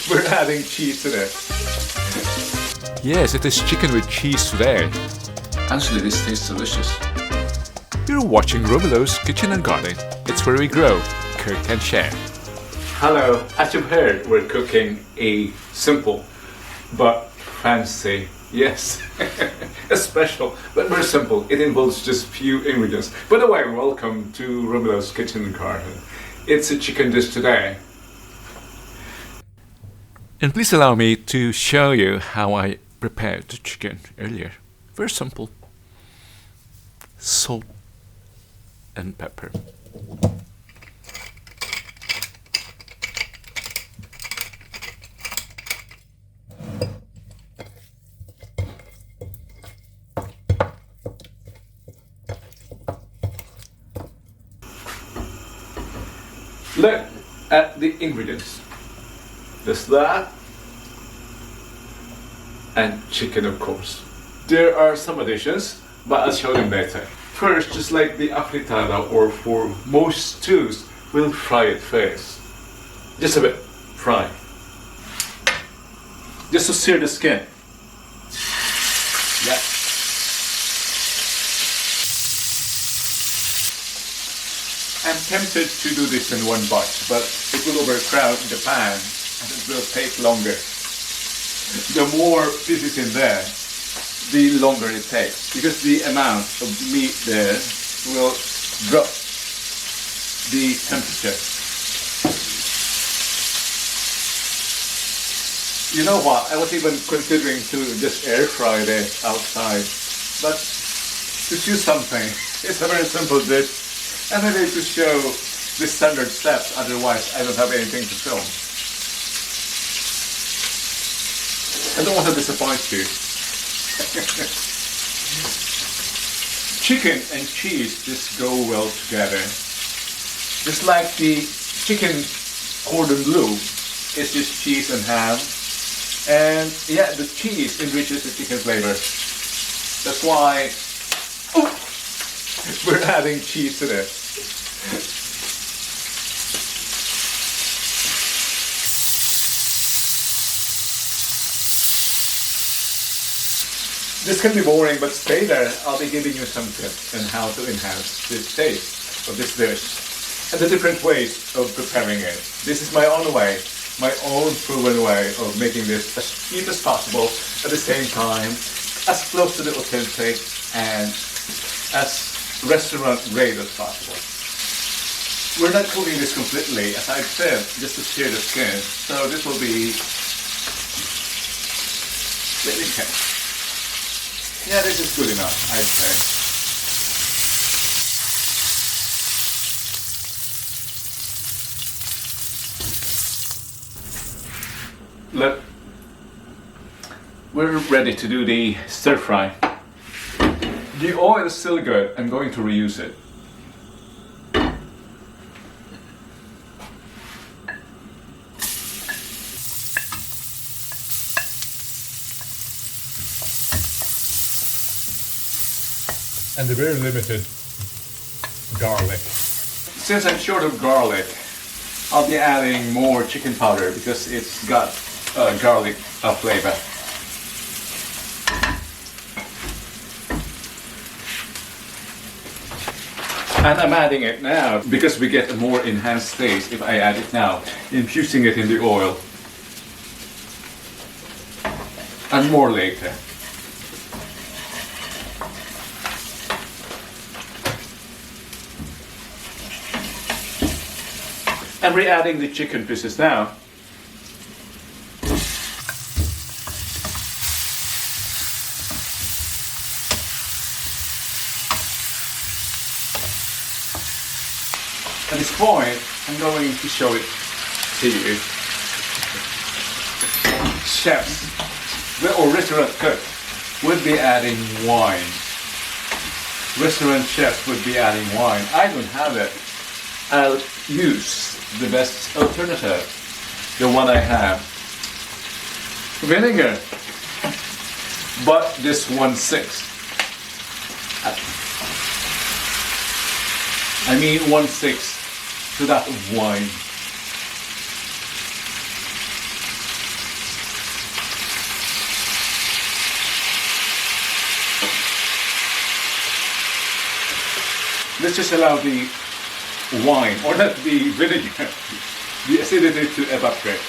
We're adding cheese to this. Yes, it is chicken with cheese today. Actually, this tastes delicious. You're watching Romulo's Kitchen and Garden. It's where we grow, cook and share. Hello, as you've heard, we're cooking a simple but fancy, yes, a special but very simple. It involves just few ingredients. By the way, welcome to Romulo's Kitchen and Garden. It's a chicken dish today. And please allow me to show you how I prepared the chicken earlier. Very simple. Salt and pepper. Look at the ingredients. There's that, and chicken, of course. There are some additions, but I'll show them later. First, just like the affritada, or for most stews, we'll fry it first. Just a bit, fry. Just to sear the skin. Yeah. I'm tempted to do this in one batch, but it will overcrowd the pan and it will take longer. The more pieces in there, the longer it takes, because the amount of meat there will drop the temperature. You know what, I was even considering to just air fry this outside, but to choose something, it's a very simple dish. And I need to show the standard steps, otherwise I don't have anything to film. I don't want to disappoint you. Chicken and cheese just go well together. Just like the chicken cordon bleu is just cheese and ham. And yeah, the cheese enriches the chicken flavor. That's why we're adding cheese to this. This can be boring, but stay there. I'll be giving you some tips on how to enhance the taste of this dish and the different ways of preparing it. This is my own way, my own proven way of making this as cheap as possible, at the same time as close to the authentic and as restaurant grade as possible. We're not cooking this completely, as I've said, just to sear the skin. So this will be really tender. Yeah, this is good enough, I'd say. Look, we're ready to do the stir fry. The oil is still good. I'm going to reuse it. And the very limited garlic. Since I'm short of garlic, I'll be adding more chicken powder because it's got garlic flavor. And I'm adding it now because we get a more enhanced taste if I add it now, infusing it in the oil. And more later. And we're adding the chicken pieces now. At this point, I'm going to show it to you. Chefs, or restaurant cook, would be adding wine. Restaurant chefs would be adding wine. I don't have it. I'll use the best alternative, the one I have. Vinegar. But this 1/6. I mean 1/6 to that of wine. let's just allow the wine, or not the vinegar, the acidity to evaporate.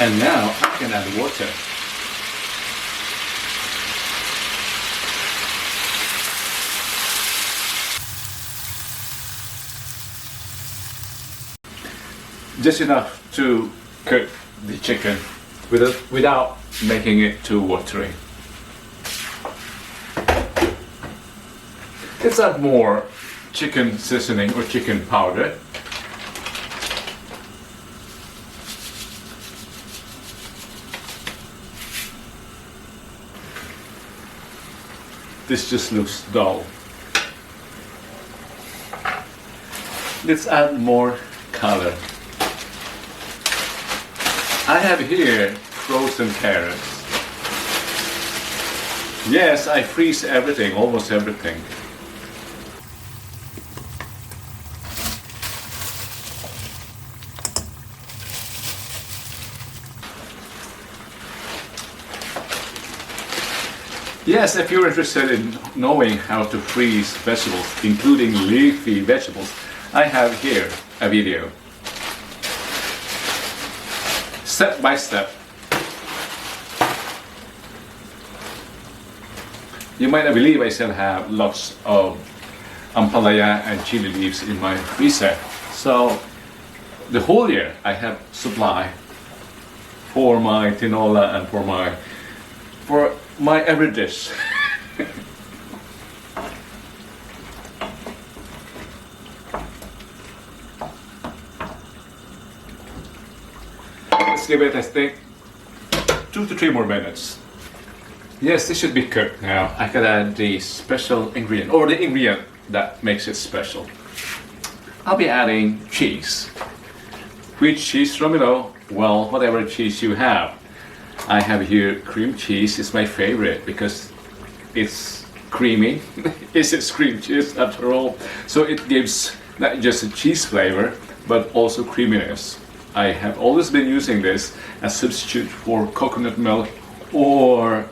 And now I can add water. Just enough to cook the chicken without making it too watery. Let's add more chicken seasoning or chicken powder. This just looks dull. Let's add more color. I have here frozen carrots. Yes, I freeze everything, almost everything. Yes, if you're interested in knowing how to freeze vegetables, including leafy vegetables, I have here a video. Step by step. You might not believe I still have lots of ampalaya and chili leaves in my freezer. So the whole year I have supply for my tinola and for my every dish. Let's give it, I think, 2 to 3 more minutes. Yes, this should be cooked now. I can add the special ingredient, or the ingredient that makes it special. I'll be adding cheese. Which cheese, Romulo? Well, whatever cheese you have. I have here cream cheese. It's my favorite because it's creamy. It's cream cheese after all. So it gives not just a cheese flavor, but also creaminess. I have always been using this as substitute for coconut milk or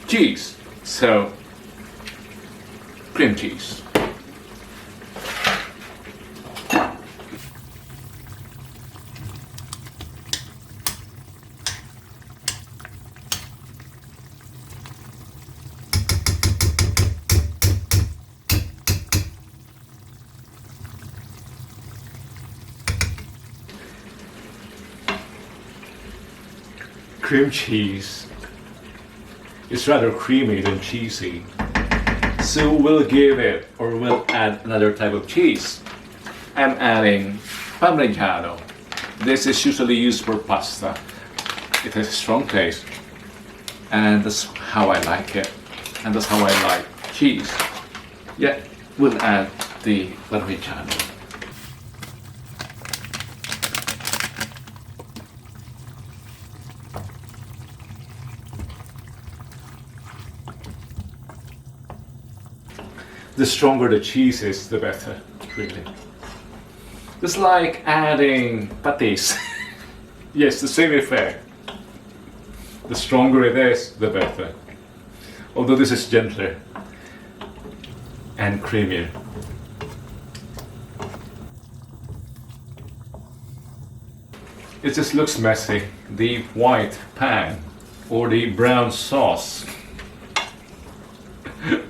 cheese. So, cream cheese. Cream cheese is rather creamy than cheesy, so we'll give it, or we'll add another type of cheese. I'm adding Parmigiano. This is usually used for pasta. It has a strong taste, and that's how I like it, and that's how I like cheese. Yeah, we'll add the Parmigiano. The stronger the cheese is, the better, really. It's like adding patties. Yes, the same effect. The stronger it is, the better. Although this is gentler and creamier. It just looks messy. The white pan or the brown sauce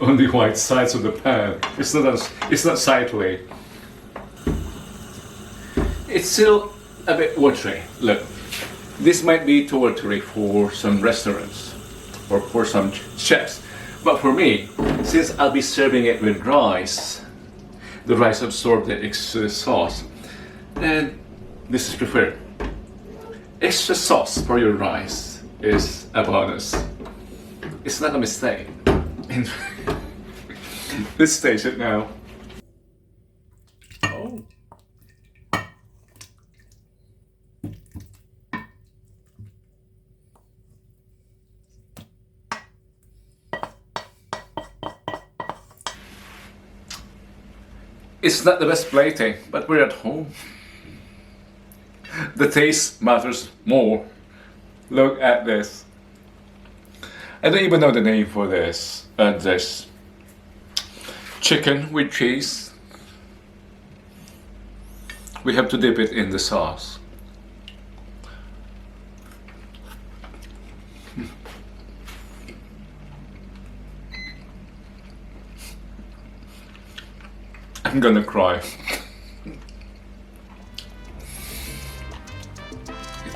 on the white sides of the pan. It's not sightly. It's still a bit watery. Look, this might be too watery for some restaurants or for some chefs, but for me, since I'll be serving it with rice, the rice absorbs the extra sauce, and this is preferred. Extra sauce for your rice is a bonus. It's not a mistake. Let's taste it now. Oh. It's not the best plating, but we're at home. The taste matters more. Look at this. I don't even know the name for this. chicken with cheese. We have to dip it in the sauce. I'm gonna cry. It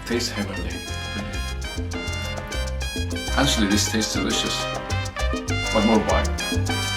tastes heavenly. Actually, this tastes delicious. One more bite.